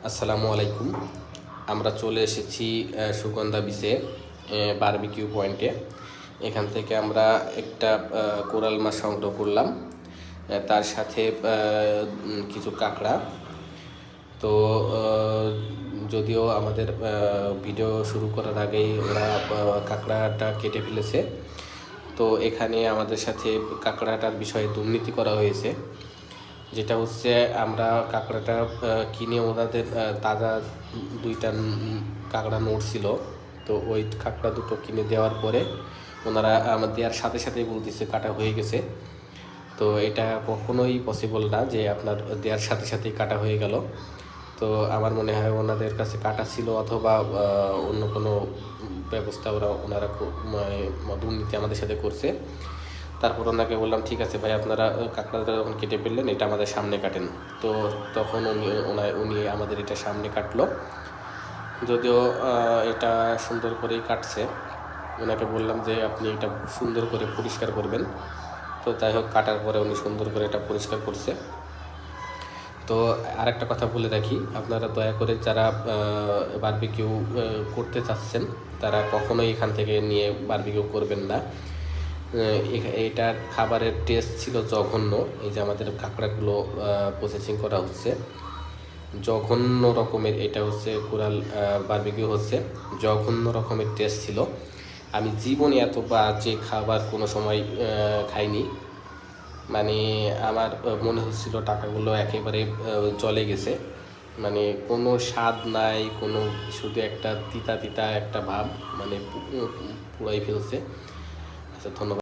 আসসালামু আলাইকুম। আমরা চলে এসেছি সুগন্ধা বিচে বারবিকিউ পয়েন্টে। এখান থেকে আমরা একটা কোরাল মাছ সংগ্রহ করলাম, তার সাথে কিছু কাঁকড়া। তো যদিও আমাদের ভিডিও শুরু করার আগেই ওরা কাঁকড়াটা কেটে ফেলেছে। তো এখানে আমাদের সাথে কাঁকড়াটার বিষয়ে দুর্নীতি করা হয়েছে। যেটা হচ্ছে, আমরা কাঁকড়াটা কিনে ওনাদের তাজা দুইটা কাঁকড়া নড়ছিল। তো ওই কাঁকড়া দুটো কিনে দেওয়ার পরে ওনারা আমার দেওয়ার সাথে সাথেই বলতেছে কাটা হয়ে গেছে। তো এটা কখনোই পসিবল না যে আপনার দেওয়ার সাথে সাথেই কাটা হয়ে গেল। তো আমার মনে হয় ওনাদের কাছে কাটা ছিল, অথবা অন্য কোনো ব্যবস্থা ওনারা দুর্নীতি আমাদের সাথে করছে। তারপর ওনাকে বললাম, ঠিক আছে ভাই, আপনারা কাঁকড়াটা যখন কেটে ফেললেন এটা আমাদের সামনে কাটেন। তো তখন উনি আমাদের এটা সামনে কাটলো, যদিও এটা সুন্দর করেই কাটছে। ওনাকে বললাম যে আপনি এটা সুন্দর করে পরিষ্কার করবেন। তো যাই হোক, কাটার পরে উনি সুন্দর করে এটা পরিষ্কার করছে। তো আরেকটা কথা বলে রাখি, আপনারা দয়া করে যারা বারবিকিউ করতে চাচ্ছেন তারা কখনোই এখান থেকে নিয়ে বারবিকিউ করবেন না। এটার খাবারের টেস্ট ছিল জঘন্য। এই যে আমাদের কাঁকড়াগুলো প্রসেসিং করা হচ্ছে, জঘন্য রকমের। এটা হচ্ছে কোরাল বারবিকিউ হচ্ছে, জঘন্য রকমের টেস্ট ছিল। আমি জীবনে এত বাজে খাবার কোনো সময় খাইনি। মানে আমার মনে হচ্ছিল টাকাগুলো একেবারে চলে গেছে। মানে কোনো স্বাদ নাই, কোনো, শুধু একটা তিতা তিতা একটা ভাব, মানে পুরাই ফেলছে। আচ্ছা, ধন্যবাদ।